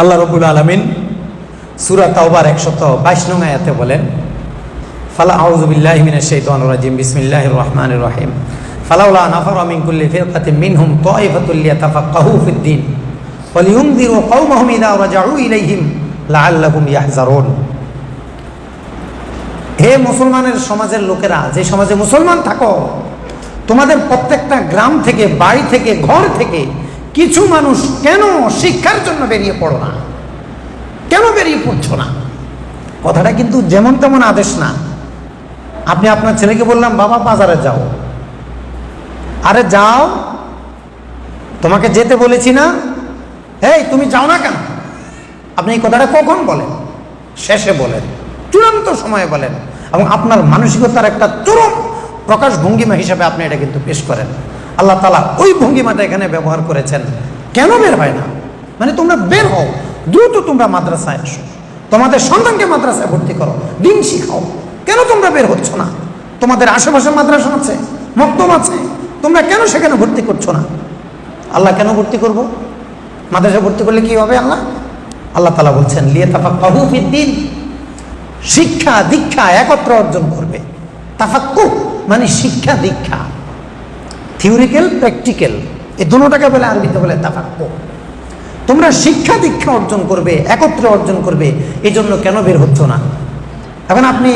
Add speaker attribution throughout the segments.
Speaker 1: আল্লাহ রাব্বুল আলামিন সূরা তাওবার 122 নং আয়াতে বলেন, ফালা আউযু বিল্লাহি মিনাশ শাইতানির রাজিম, বিসমিল্লাহির রহমানির রহিম, ফালাউলা নাফারা মিন কুল্লি ফিরকাতিন মিনহুম তায়ফাতুল লিয়াতাফাক্কাহু ফিদ-দীন ওয়া লিয়ুনযিরু কওমাহুম ইযা রাজাউ ইলাইহিম লাআল্লাহুম ইয়াহযারুন। হে মুসলমানের সমাজের লোকেরা, যে সমাজে মুসলমান থাকো, তোমাদের প্রত্যেকটা গ্রাম থেকে, বাড়ি থেকে, ঘর থেকে কিছু মানুষ কেন শিক্ষার জন্য বেরিয়ে পড়ো না? কেন বেরিয়ে পড়ছো না? কথাটা কিন্তু যেমন তেমন আদেশ না। আপনি আপনার ছেলেকে বললাম, বাবা বাজারে যাও। আরে যাও, তোমাকে যেতে বলেছি না? এই তুমি যাও না কেন? আপনি এই কথাটা কখন বলেন? শেষে বলেন, চূড়ান্ত সময়ে বলেন, এবং আপনার মানসিকতার একটা চরম প্রকাশ ভঙ্গিমা হিসাবে আপনি এটা কিন্তু পেশ করেন। আল্লাহ তাআলা ওই ভঙ্গিমাটা এখানে ব্যবহার করেছেন। কেন বের হয় না? মানে তোমরা বের হও, দ্রুত তোমরা মাদ্রাসায় আসো, তোমাদের সন্তানকে মাদ্রাসায় ভর্তি করো, দিন শিখাও। কেন তোমরা বের হচ্ছ না? তোমাদের আশেপাশে মাদ্রাসা আছে, মক্তব আছে, তোমরা কেন সেখানে ভর্তি করছো না? আল্লাহ কেন ভর্তি করব? মাদ্রাসা ভর্তি করলে কি হবে? আল্লাহ তাআলা বলছেন, লিয়াতাফাক্কাহু ফিদ-দীন, শিক্ষা দীক্ষা একত্র অর্জন করবে। তাফাক্কুহ মানে শিক্ষা দীক্ষা, থিওরিক্যাল প্র্যাকটিক্যাল, এই দুটোটাকে বলে আরবিতে বলে তাফাক্কুহ। তোমরা শিক্ষা দীক্ষা অর্জন করবে, একত্রে অর্জন করবে, এই জন্য কেন বের হচ্ছ না? এখন আপনি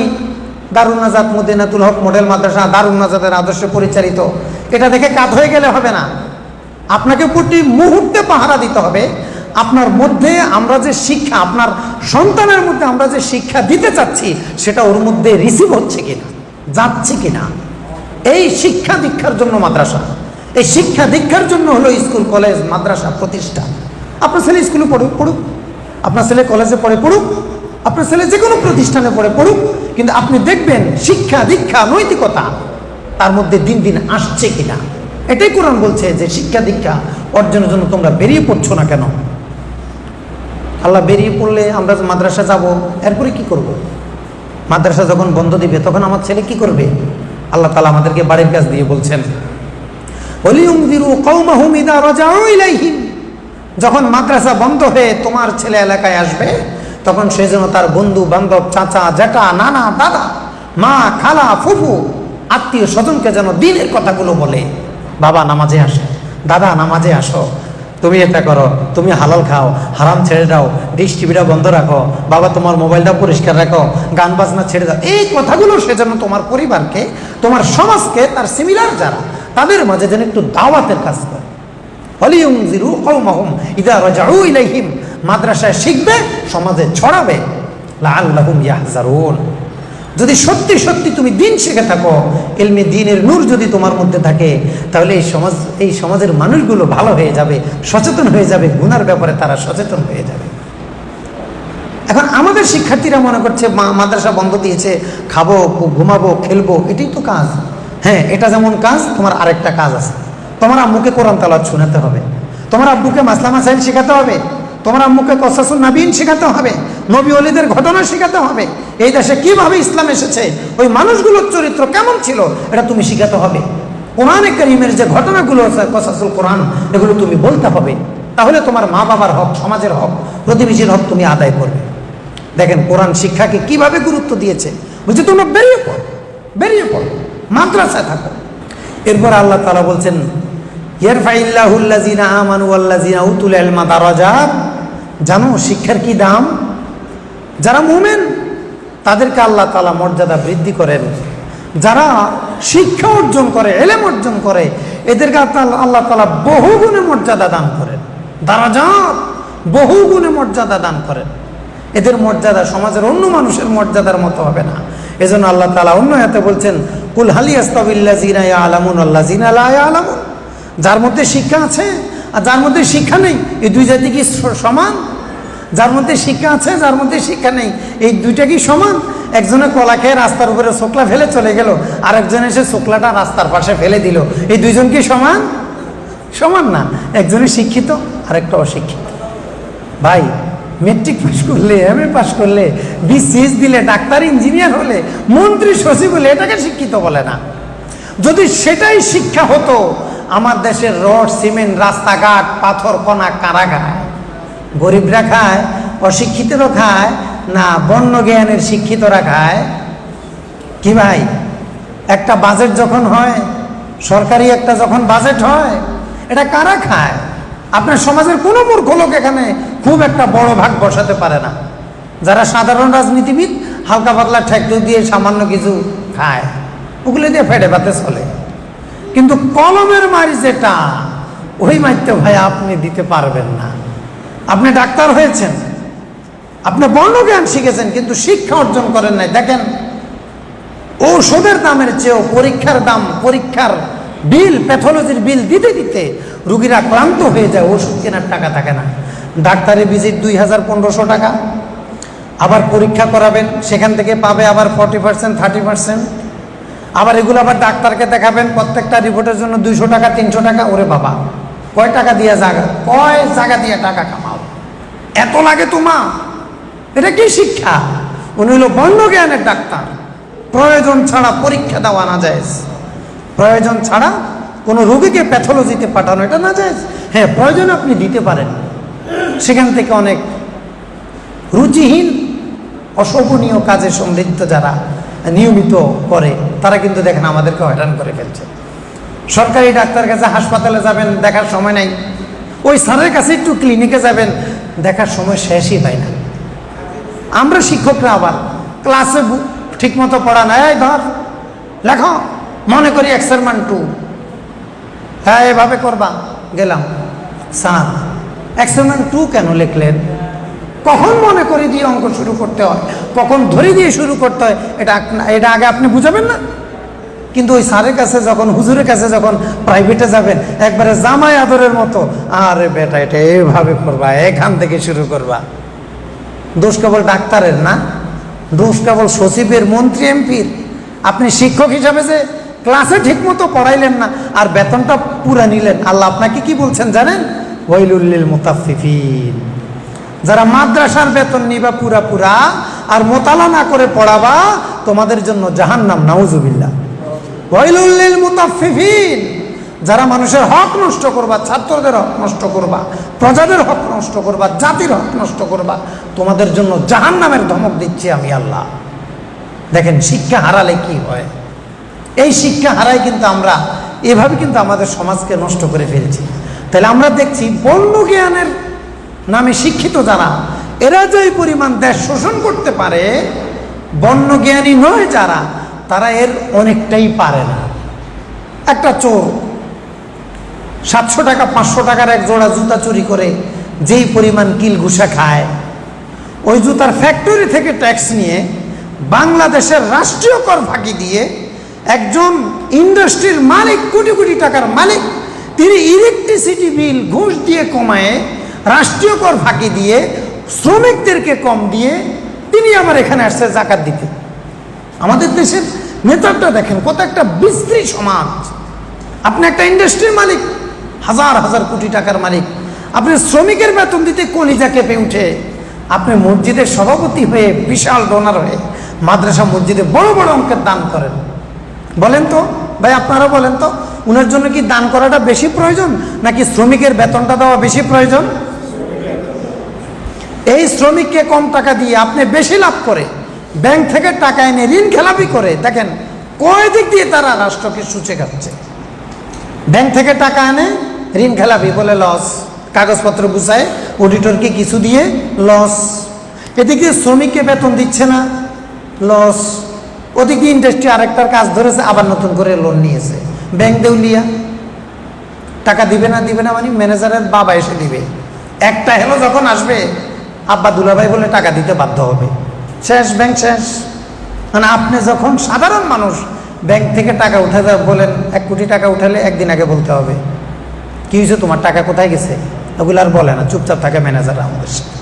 Speaker 1: দারুন নাজাত মদিনাতুল হক মডেল মাদ্রাসা, দারুন নাজাতের আদর্শে পরিচালিত, এটা দেখে কাত হয়ে গেলে হবে না। আপনাকে প্রতি মুহূর্তে পাহারা দিতে হবে আপনার মধ্যে আমরা যে শিক্ষা, আপনার সন্তানের মধ্যে আমরা যে শিক্ষা দিতে চাচ্ছি, সেটা ওর মধ্যে রিসিভ হচ্ছে কিনা, যাচ্ছে কিনা। এই শিক্ষা দীক্ষার জন্য মাদ্রাসা, এই শিক্ষা দীক্ষার জন্য হলো স্কুল, কলেজ, মাদ্রাসা, প্রতিষ্ঠান। আপনার ছেলে স্কুলে পড়ুক, আপনার ছেলে কলেজে পড়ুক, আপনার ছেলে যে কোনো প্রতিষ্ঠানে পড়ুক, কিন্তু আপনি দেখবেন শিক্ষা দীক্ষা নৈতিকতা তার মধ্যে দিন দিন আসছে কিনা। এটাই কোরআন বলছে যে শিক্ষা দীক্ষা অর্জনের জন্য তোমরা বেরিয়ে পড়ছো না কেন? আল্লাহ বেরিয়ে পড়লে আমরা মাদ্রাসা যাব, এরপরে কি করব? মাদ্রাসা যখন বন্ধ দিবে তখন আমার ছেলে কি করবে? আল্লাহ তাআলা আমাদেরকে বাড়ির কাজ দিয়ে বলছেন, ওয়ালিয়ুনযিরু কওমাহুম ইযা রাজাউ ইলাইহিম, যখন মাদ্রাসা বন্ধ হয়ে তোমার ছেলে এলাকায় আসবে, তখন সে যেন তার বন্ধু বান্ধব, চাচা জ্যাঠা, নানা দাদা, মা খালা ফুফু, আত্মীয় স্বজনকে যেন দিনের কথাগুলো বলে। বাবা নামাজে আসো, দাদা নামাজে আসো, তুমি এটা করো, তুমি হালাল খাও, হারাম ছেড়ে দাও, ডিশ টিভিটা বন্ধ রাখো, বাবা তোমার মোবাইলটা পরিষ্কার রাখো, গান বাজনা ছেড়ে দাও। এই কথাগুলো সে যেন তোমার পরিবারকে, তোমার সমাজকে, তার সিমিলার যারা, তাদের মাঝে যেন একটু দাওয়াতের কাজ করে। ওয়ালিয়ুনযিরু কওমাহুম ইযা রাজাউ ইলাইহিম, মাদ্রাসায় শিখবে, সমাজে ছড়াবে, লাআল্লাহুম ইয়াহযারুন। যদি সত্যি সত্যি তুমি দিন শিখে থাকো, ইলমে দ্বীনের নূর যদি তোমার মধ্যে থাকে, তাহলে এই সমাজের মানুষগুলো ভালো হয়ে যাবে, সচেতন হয়ে যাবে, গুনার ব্যাপারে তারা সচেতন হয়ে যাবে। এখন আমাদের শিক্ষার্থীরা মনে করছে মাদ্রাসা বন্ধ দিয়েছে, খাবো, ঘুমাবো, খেলবো, এটাই তো কাজ। হ্যাঁ, এটা যেমন কাজ, তোমার আরেকটা কাজ আছে। তোমার আম্মুকে কোরআন তেলাওয়াত শোনাতে হবে, তোমার আব্বুকে মাসলা মাসাইল শেখাতে হবে, তোমার আম্মুকে কসাসুন নবীন শেখাতে হবে, নবী ওলিদের ঘটনা শেখাতে হবে, এই দেশে কিভাবে ইসলাম এসেছে, ওই মানুষগুলোর চরিত্র কেমন ছিল, এটা তুমি শিখাতে হবে। কোরআনে কারীমের যে ঘটনাগুলো আছে, কসাসুল কোরআন, এগুলো তুমি বলতে হবে। তাহলে তোমার মা বাবার হক, সমাজের হক, প্রতিবেশীর হক তুমি আদায় করবে। দেখেন কোরআন শিক্ষাকে কিভাবে গুরুত্ব দিয়েছে। বলছে তোমরা বেরিয়ে পড়ো, মাদ্রাসায় থাকো। এরপর আল্লাহ তাআলা বলছেন, ইয়ারফাইল্লাহুল্লাযিনা আমানু ওয়াল্লাযিনা উতুল ইলমা দারাজাত। জানো শিক্ষার কি দাম? যারা মুমিন তাদেরকে আল্লাহ তাআলা মর্যাদা বৃদ্ধি করেন। যারা শিক্ষা অর্জন করে, ইলম অর্জন করে, এদেরকে আল্লাহ তাআলা বহু গুণে মর্যাদা দান করেন। দারাজাত, বহু গুণে মর্যাদা দান করেন। এদের মর্যাদা সমাজের অন্য মানুষের মর্যাদার মতো হবে না। এজন্য আল্লাহ তাআলা অন্য আয়াতে বলছেন, কুল হাল ইয়াস্তাবিল্লাযিনা ইয়ালামুন ওয়াল্লাযিনা লা ইয়ালামুন। যার মধ্যে শিক্ষা আছে আর যার মধ্যে শিক্ষা নেই, এই দুই জাতি কি সমান? যার মধ্যে শিক্ষা আছে, যার মধ্যে শিক্ষা নেই, এই দুইটা কি সমান? একজনে কলা খেয়ে রাস্তার উপরে ছোকলা ফেলে চলে গেল, আর একজন এসে ছোকলাটা রাস্তার পাশে ফেলে দিল, এই দুইজন কি সমান? সমান না। একজনে শিক্ষিত, আরেকটা অশিক্ষিত। ভাই, মেট্রিক পাস করলে, এমএ পাস করলে, বিসিএস দিলে, ডাক্তার ইঞ্জিনিয়ার হলে, মন্ত্রী সচিব হলে, এটাকে শিক্ষিত বলে না। যদি সেটাই শিক্ষা হতো, আমার দেশের রড সিমেন্ট, রাস্তাঘাট, পাথর কণা, কারাগার, গরিবরা খায়, অশিক্ষিতরা খায়, না বর্ণ জ্ঞানের শিক্ষিতরা খায়? কি ভাই, একটা বাজেট যখন হয়, সরকারি একটা যখন বাজেট হয়, এটা কারা খায়? আপনার সমাজের কোনো মূর্খ লোক এখানে খুব একটা বড় ভাগ বসাতে পারে না। যারা সাধারণ রাজনীতিবিদ হালকা পাতলা ঠেকটু দিয়ে সামান্য কিছু খায়, ওগুলো দিয়ে ফেটে পাতে চলে। কিন্তু কলমের মারি যেটা, ওই মাইতে ভাই আপনি দিতে পারবেন না। আপনি ডাক্তার হয়েছেন, আপনি বর্ণজ্ঞান শিখেছেন, কিন্তু শিক্ষা অর্জন করেন নাই। দেখেন, ঔষধের দামের চেয়েও পরীক্ষার দাম, পরীক্ষার বিল, প্যাথোলজির বিল দিতে দিতে রুগীরা ক্লান্ত হয়ে যায়, ওষুধ কেনার টাকা থাকে না। ডাক্তারি ভিজিট 2000-1500 টাকা, আবার পরীক্ষা করাবেন, সেখান থেকে পাবে আবার 40%, 30%। আবার এগুলো আবার ডাক্তারকে দেখাবেন, প্রত্যেকটা রিপোর্টের জন্য 200 টাকা, 300 টাকা। ওরে বাবা, কয় টাকা দিয়ে কয় জায়গা দিয়ে টাকা কামাও, এত লাগে তোমা? এটা কি শিক্ষা? উনি হলো বর্ণজ্ঞানের ডাক্তার। প্রয়োজন ছাড়া পরীক্ষা দেওয়া না যায়, প্রয়োজন ছাড়া কোনো রোগীকে প্যাথোলজিতে পাঠানো এটা না যায়। হ্যাঁ, প্রয়োজন আপনি দিতে পারেন, সেখান থেকে অনেক রুচিহীন অশোভনীয় কাজে সমৃদ্ধ যারা নিয়মিত করে, তারা কিন্তু দেখেন আমাদেরকে হয়রান করে ফেলছে। সরকারি ডাক্তার কাছে, হাসপাতালে যাবেন, দেখার সময় নাই। ওই স্যারের কাছে একটু ক্লিনিকে যাবেন, দেখার সময় শেষই হয় না। আমরা শিক্ষকরা আবার ক্লাসে ঠিক মতো পড়া না, এই ধর লেখো, মনে করি এক্সারমান 2, হ্যাঁ এভাবে করবা, গেলাম। স্যার এক্সারমান 2 কেন লিখলেন? কখন মনে করে দিয়ে অঙ্ক শুরু করতে হয়, কখন ধরে দিয়ে শুরু করতে হয়, এটা আগে আপনি বুঝাবেন না? কিন্তু ওই স্যারের কাছে যখন, হুজুরের কাছে যখন প্রাইভেটে যাবেন, একবারে জামাই আদরের মতো, আরে বেটা এটা এইভাবে করবা, এখান থেকে শুরু করবা। দোষ কেবল ডাক্তারের না, দোষ কেবল সচিবের, মন্ত্রী, এমপির। আপনি শিক্ষক হিসাবে যে ক্লাসে ঠিক মতো পড়াইলেন না, আর বেতনটা পুরা নিলেন, আল্লাহ আপনাকে কি বলছেন জানেন? ওয়াইলুল লিল মুতাফফিফিন। যারা মাদ্রাসার বেতন নিবা পুরা পুরা আর মোতালা না করে পড়াবা, তোমাদের জন্য জাহান্নাম, নাউজুবিল্লাহ। ওয়াইলুল লিল মুতাফফিফিন। যারা মানুষের হক নষ্ট করবা, ছাত্রদের হক নষ্ট করবা, প্রজাদের হক নষ্ট করবা, জাতির হক নষ্ট করবা, তোমাদের জন্য জাহান্নামের ধমক দিচ্ছি আমি আল্লাহ। দেখেন শিক্ষা হারালে কি হয়। এই শিক্ষা হারাই কিন্তু আমরা এভাবে কিন্তু আমাদের সমাজকে নষ্ট করে ফেলছি। তাহলে আমরা দেখছি বর্ণজ্ঞানের নামে শিক্ষিত যারা, এরা যে পরিমাণ দেশ শোষণ করতে পারে, বর্ণজ্ঞানী নয় যারা, তারা এর অনেকটাই পারে না। একটা চোর 700 টাকা 500 টাকার এক জোড়া জুতা চুরি করে যেই পরিমাণ কিল ঘুষা খায়, ওই জুতার ফ্যাক্টরি থেকে ট্যাক্স নিয়ে বাংলাদেশের রাষ্ট্রীয় কর ফাঁকি দিয়ে একজন ইন্ডাস্ট্রির মালিক, কোটি কোটি টাকার মালিক, তিনি ইলেকট্রিসিটি বিল ঘুষ দিয়ে কমায়, রাষ্ট্রীয় কর ফাঁকি দিয়ে, শ্রমিকদেরকে কম দিয়ে তিনি আবার এখানে আসছে জাকাত দিতে। আমাদের দেশের নেতাটা দেখেন কত একটা বিশ্রী সমাজ। আপনি একটা ইন্ডাস্ট্রির মালিক, হাজার হাজার কোটি টাকার মালিক, আপনি শ্রমিকের বেতন দিতে কলিজা কেঁপে উঠে, আপনি মসজিদের সভাপতি হয়ে, বিশাল ডোনার হয়ে মাদ্রাসা মসজিদে বড় বড় অঙ্কের দান করেন। বলেন তো ভাই, আপনারা বলেন তো, উনার জন্য কি দান করাটা বেশি প্রয়োজন নাকি শ্রমিকের বেতনটা দেওয়া বেশি প্রয়োজন? এই শ্রমিককে কম টাকা দিয়ে আপনি বেশি লাভ করে ব্যাংক থেকে টাকা এনে ঋণ খেলাপি করে, দেখেন কয় দিক দিয়ে তারা রাষ্ট্রকে সুচে খাচ্ছে। ব্যাংক থেকে টাকা এনে ঋণ খেলাপি বলে লস, কাগজপত্র বুঝায় অডিটরকে কিছু দিয়ে লস, এদিকে শ্রমিককে বেতন দিচ্ছে না, লস, ওদিকে ইন্ডাস্ট্রি আরেকটার কাজ ধরেছে, আবার নতুন করে লোন নিয়েছে, ব্যাংক দেউলিয়া, টাকা দিবে না মানে ম্যানেজারের বাবা এসে দিবে, একটা হেলো যখন আসবে আব্বা দুলাভাই বলে টাকা দিতে বাধ্য হবে, শেষ, ব্যাংক শেষ। মানে আপনি যখন সাধারণ মানুষ ব্যাংক থেকে টাকা উঠাতে বলেন, 1 কোটি টাকা উঠালে একদিন আগে বলতে হবে কি হয়েছে, তোমার টাকা কোথায় গেছে, ওগুলো আর বলে না, চুপচাপ থাকে ম্যানেজার আমাদের সাথে।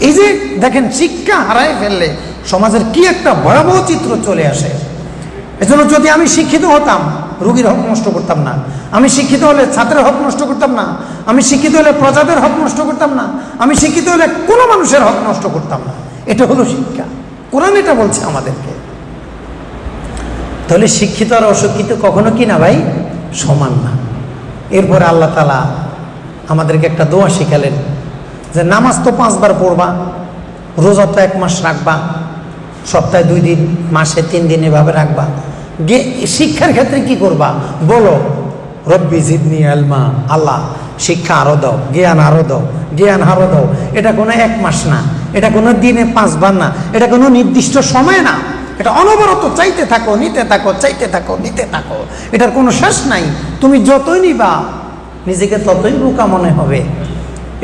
Speaker 1: এই যে দেখেন শিক্ষা হারাই ফেললে সমাজের কি একটা ভয়াবহ চিত্র চলে আসে। এজন্য যদি আমি শিক্ষিত হতাম, রোগীর হক নষ্ট করতাম না, আমি শিক্ষিত হলে ছাত্রের হক নষ্ট করতাম না, আমি শিক্ষিত হলে প্রজাদের হক নষ্ট করতাম না, আমি শিক্ষিত হলে কোনো মানুষের হক নষ্ট করতাম না। এটা হলো শিক্ষা, কোরআন এটা বলছে আমাদেরকে। তাহলে শিক্ষিত আর অশিক্ষিত কখনো কি না ভাই সমান না। এরপরে আল্লাহ তাআলা আমাদেরকে একটা দোয়া শিখালেন, যে নামাজ তো 5 বার পড়বা, রোজা তো 1 মাস রাখবা, সপ্তাহে 2 দিন, মাসে 3 দিন এভাবে রাখবা। শিক্ষার ক্ষেত্রে কি করবা বলো? রব্বি জিদনি ইলমা, আল্লাহ শিক্ষা আরো দাও, জ্ঞান আরো দাও, জ্ঞান আরো দাও। এটা কোনো 1 মাস না, এটা কোনো দিনে 5 বার না, এটা কোনো নির্দিষ্ট সময় না, এটা অনবরত চাইতে থাকো, নিতে থাকো, চাইতে থাকো, নিতে থাকো, এটার কোনো শেষ নাই। তুমি যতই নিবা নিজেকে ততই বোকা মনে হবে।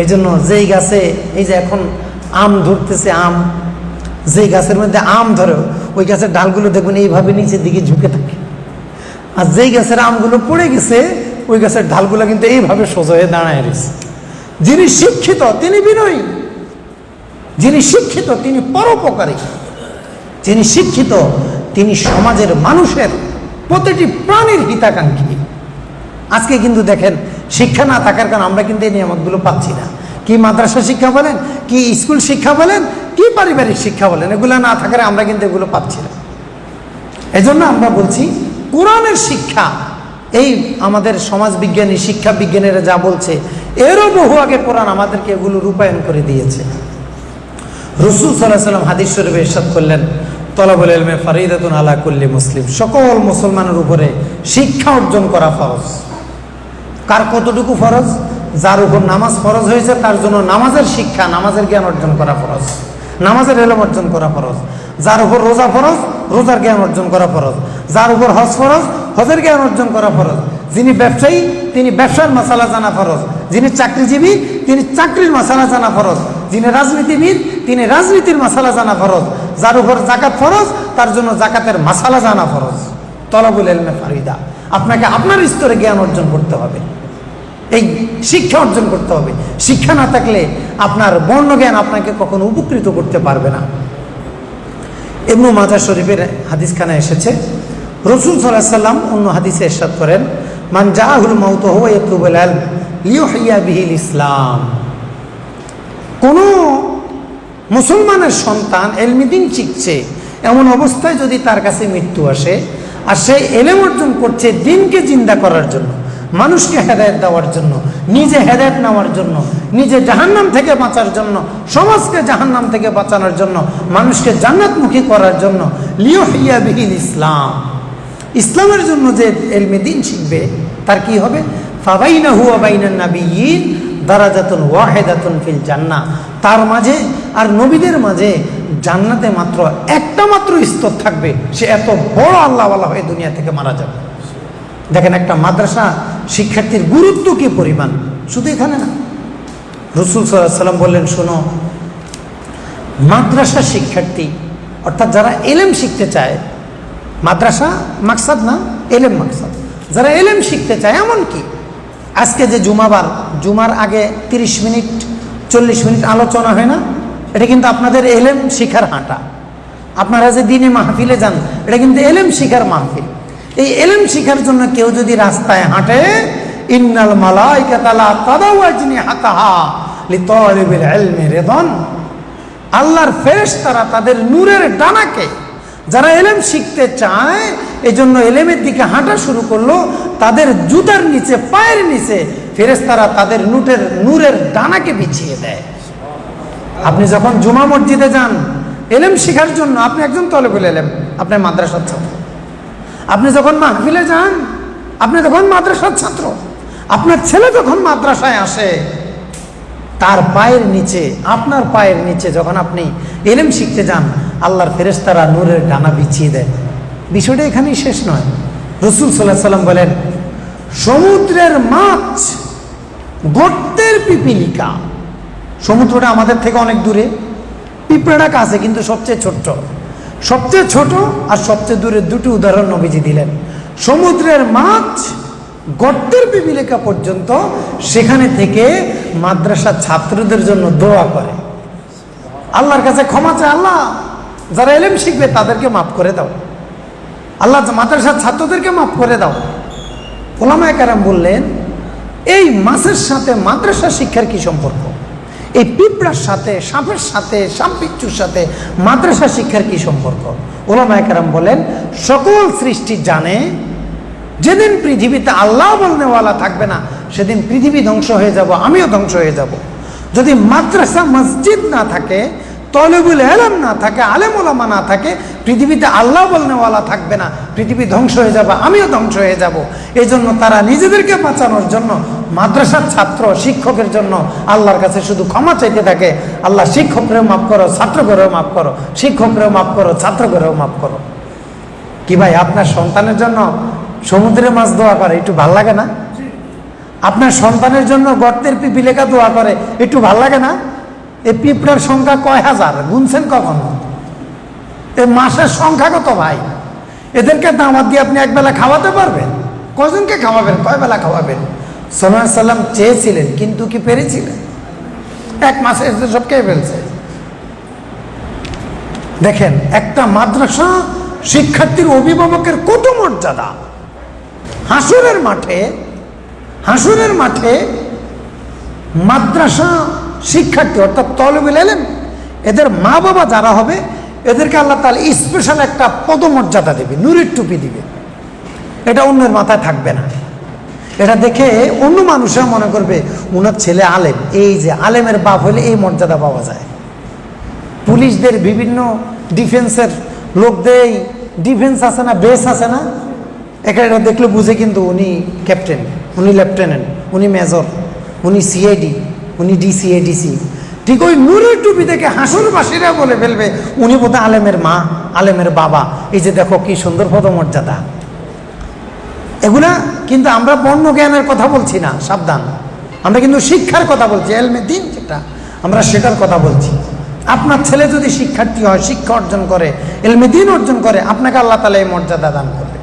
Speaker 1: এই জন্য যেই গাছে, এই যে এখন আম ধরতেছে, আম যেই গাছের মধ্যে আম ধরো ওই গাছের ডালগুলো দেখবেন এইভাবে নিচের দিকে ঝুঁকে থাকে, আর যেই গাছের আমগুলো পড়ে গেছে ওই গাছের ডালগুলো কিন্তু এইভাবে সোজা হয়ে দাঁড়ায় রয়েছে। যিনি শিক্ষিত তিনি বিনয়ী, যিনি শিক্ষিত তিনি পরোপকারী, যিনি শিক্ষিত তিনি সমাজের মানুষের প্রতিটি প্রাণীর হিতাকাঙ্ক্ষী। আজকে কিন্তু দেখেন শিক্ষা না থাকার কারণে আমরা কিন্তু এই নিয়ামতগুলো পাচ্ছি না। কি মাদ্রাসা শিক্ষা বলেন, কি স্কুল শিক্ষা বলেন, কি পারিবারিক শিক্ষা বলেন, এগুলো না থাকার আমরা কিন্তু এগুলো পাচ্ছি না। এজন্য আমরা বলছি কোরআনের শিক্ষা, এই আমাদের সমাজ বিজ্ঞানী শিক্ষা বিজ্ঞানীরা যা বলছে এরও বহু আগে কোরআন আমাদেরকে এগুলো রূপায়ণ করে দিয়েছে। রাসূল সাল্লাল্লাহু আলাইহি ওয়াসাল্লাম হাদিস শরীফে ইরশাদ করলেন, তলাবুল ইলমি ফারিদাতুন আলা কুল্লি মুসলিম, সকল মুসলমানের উপরে শিক্ষা অর্জন করা ফরজ। কার কতটুকু ফরজ? যার উপর নামাজ ফরজ হয়েছে তার জন্য নামাজের শিক্ষা, নামাজের জ্ঞান অর্জন করা ফরজ, নামাজের ইলম অর্জন করা ফরজ। যার উপর রোজা ফরজ, রোজার জ্ঞান অর্জন করা ফরজ। যার উপর হজ ফরজ, হজের জ্ঞান অর্জন করা ফরজ। যিনি ব্যবসায়ী তিনি ব্যবসার মাসালা জানা ফরজ। যিনি চাকরিজীবী তিনি চাকরির মাসালা জানা ফরজ। যিনি রাজনীতিবিদ তিনি রাজনীতির মাসালা জানা ফরজ। যার উপর জাকাত ফরজ তার জন্য জাকাতের মাসালা জানা ফরজ। তলাবুল ইলমে ফারিদা, আপনাকে আপনার স্তরে জ্ঞান অর্জন করতে হবে, এই শিক্ষা অর্জন করতে হবে। শিক্ষা না থাকলে আপনার বর্ণ জ্ঞান আপনাকে কখনো উপকৃত করতে পারবে না। ইবনে মাজাহ শরীফের হাদিসখানে এসেছে, রাসূল সাল্লাল্লাহু আলাইহি ওয়াসাল্লাম অন্য হাদিসে ইরশাদ করেন, মান জাআহুল মাউতু হুয়া ইয়াতলুবুল ইলম লিইউহিয়া বিহিল ইসলাম। কোন মুসলমানের সন্তান ইলমি দ্বীন শিখছে, এমন অবস্থায় যদি তার কাছে মৃত্যু আসে আর সে ইলম অর্জন করছে দ্বীনকে জিন্দা করার জন্য, মানুষকে হেদায়েত দেওয়ার জন্য, নিজে হেদায়েত নেওয়ার জন্য, নিজে জাহান্নাম থেকে বাঁচার জন্য, সমাজকে জাহান্নাম থেকে বাঁচানোর জন্য, মানুষকে জান্নাতমুখী করার জন্য, লিইউহিয়া বিহিল ইসলাম, ইসলামের জন্য যে ইলমে দ্বীন শিখবে তার কি হবে? ফাবাইনাহু ওয়া বাইনান নাবিয়্যিন দারাজাতুন ওয়াহিদাতুন ফিল জান্নাহ, তার মাঝে আর নবীদের মাঝে জান্নাতে মাত্র একটা মাত্র স্তর থাকবে, সে এত বড় আল্লাহওয়ালা হয়ে দুনিয়া থেকে মারা যাবে। দেখেন একটা মাদ্রাসা শিক্ষার্থীর গুরুত্ব কি পরিমাণ, শুধু এখানে না। রাসূল সাল্লাল্লাহু আলাইহি ওয়াসাল্লাম বললেন, শোনো, মাদ্রাসা শিক্ষার্থী অর্থাৎ যারা ইলম শিখতে চায়, মাদ্রাসা মাকসাদ না, ইলম মাকসাদ, যারা ইলম শিখতে চায়, এমনকি আজকে যে জুমাবার, জুমার আগে 30 মিনিট 40 মিনিট আলোচনা হয় না, এটা কিন্তু আপনাদের ইলম শিখার হাঁটা। আপনারা যে দিনে মাহফিলে যান এটা কিন্তু ইলম শিখার মাহফিল। এই ইলম শিখার জন্য কেউ যদি রাস্তায় হাঁটে, ইন্নাল মালাইকাতা লা তাদাউ আজনিহাতাহা লিতালিবিল ইলমি রিদান, আল্লাহর ফেরেশতারা তাদের নূরের ডানাকে, যারা ইলম শিখতে চায় এই জন্য ইলমের দিকে হাঁটা শুরু করলো, তাদের জুতার নিচে, পায়ের নিচে ফেরেশতারা তাদের নূরের ডানাকে বিছিয়ে দেয়। আপনি যখন জুমা মসজিদে যান ইলম শিখার জন্য, আপনি একজন তলেবুল ইলম, আপনি মাদ্রাসার ছাত্র। আপনি যখন মাহফিলে যান আপনি তখন মাদ্রাসার ছাত্র। আপনার ছেলে যখন মাদ্রাসায় আসে তার পায়ের নিচে, আপনার পায়ের নিচে যখন আপনি ইলম শিখতে যান, আল্লাহর ফেরেশতারা নূরের ডানা বিছিয়ে দেয়। বিষয়টা এখানেই শেষ নয়। রাসূল সাল্লাল্লাহু আলাইহি ওয়াসাল্লাম বলেন, সমুদ্রের মাছ, গর্তের পিপিলিকা, সমুদ্রটা আমাদের থেকে অনেক দূরে, পিঁপড়াটা কাছে, কিন্তু সবচেয়ে ছোট্ট, সবচেয়ে ছোট আর সবচেয়ে দূরের দুটি উদাহরণ নবীজি দিলেন। সমুদ্রের মাছ, গর্তের পিপিলিকা পর্যন্ত সেখানে থেকে মাদ্রাসার ছাত্রদের জন্য দোয়া করে, আল্লাহর কাছে ক্ষমা চায়, আল্লাহ যারা ইলম শিখবে তাদেরকে মাফ করে দাও, আল্লাহ মাদ্রাসার ছাত্রদেরকে মাফ করে দাও। ওলামায়ে কেরাম বললেন, এই মাছের সাথে মাদ্রাসা শিক্ষার কি সম্পর্ক? এই পিঁপড়ার সাথে, সাপের সাথে, সামপিচ্ছুর সাথে মাদ্রাসা শিক্ষার কি সম্পর্ক? ওলামায়ে কেরাম বলেন, সকল সৃষ্টি জানে যেদিন পৃথিবীতে আল্লাহ বলনেওয়ালা থাকবে না সেদিন পৃথিবী ধ্বংস হয়ে যাব, আমিও ধ্বংস হয়ে যাব। যদি মাদ্রাসা মসজিদ না থাকে, তলেবুল ইলম না থাকে, আলেম ওলামা না থাকে, পৃথিবীতে আল্লাহ বলনেওয়ালা থাকবে না, পৃথিবী ধ্বংস হয়ে যাবে, আমিও ধ্বংস হয়ে যাব। এই জন্য তারা নিজেদেরকে বাঁচানোর জন্য মাদ্রাসার ছাত্র শিক্ষকের জন্য আল্লাহর কাছে শুধু ক্ষমা চাইতে থাকে, আল্লাহ শিক্ষকরেও মাফ করো, ছাত্রকেও মাফ করো, শিক্ষকরেও মাফ করো, ছাত্রকেও মাফ করো। কি ভাই, আপনার সন্তানের জন্য সমুদ্রে মাছ দোয়া করে, একটু ভাল লাগে না? আপনার সন্তানের জন্য গর্তের পিপিলিকা দোয়া করে, একটু ভাল লাগে না? এই পিঁপড়ার সংখ্যা কয় হাজার, গুনছেন কখনো? এই মাসের সংখ্যা কত ভাই? এদেরকে দাওয়াত দিয়ে আপনি একবেলা খাওয়াতে পারবেন? কজনকে খাওয়াবেন, কয় বেলা খাওয়াবেন? সাল্লাল্লাহু আলাইহি সাল্লাম চেয়েছিলেন, কিন্তু কি পেরেছিলেন? এক মাসে এসে সব খেয়ে ফেলছে। দেখেন, একটা মাদ্রাসা শিক্ষার্থীর অভিভাবকের কত মর্যাদা। হাসরের মাঠে মাদ্রাসা শিক্ষার্থী অর্থাৎ তলবুল ইলম, এদের মা বাবা যারা হবে, এদেরকে আল্লাহ তাআলা স্পেশাল একটা পদমর্যাদা দেবে, নূরের টুপি দিবে। এটা অন্যের মাথায় থাকবে না। এটা দেখে অন্য মানুষরা মনে করবে উনার ছেলে আলেম। এই যে আলেমের বাপ হলে এই মর্যাদা পাওয়া যায়। পুলিশদের, বিভিন্ন ডিফেন্সের লোকদের ডিফেন্স আছে না, বেস আছে না, এখানে দেখলে বুঝে কিন্তু উনি ক্যাপ্টেন, উনি লেফটেন্যান্ট, উনি মেজর, উনি সিআইডি, উনি ডিসি, এডিসি। ঠিক ওই নূরের টুপি থেকে হাসরবাসীরা বলে ফেলবে উনি বোধহয় আলেমের মা, আলেমের বাবা। এই যে দেখো কি সুন্দর পদমর্যাদা। এগুলা কিন্তু আমরা বর্ণ জ্ঞানের কথা বলছি না, সাবধান। আমরা কিন্তু শিক্ষার কথা বলছি, এলমে দ্বীন যেটা, আমরা সেটার কথা বলছি। আপনার ছেলে যদি শিক্ষার্থী হয়, শিক্ষা অর্জন করে, এলমে দ্বীন অর্জন করে, আপনাকে আল্লাহ তাআলা এই মর্যাদা দান করবে।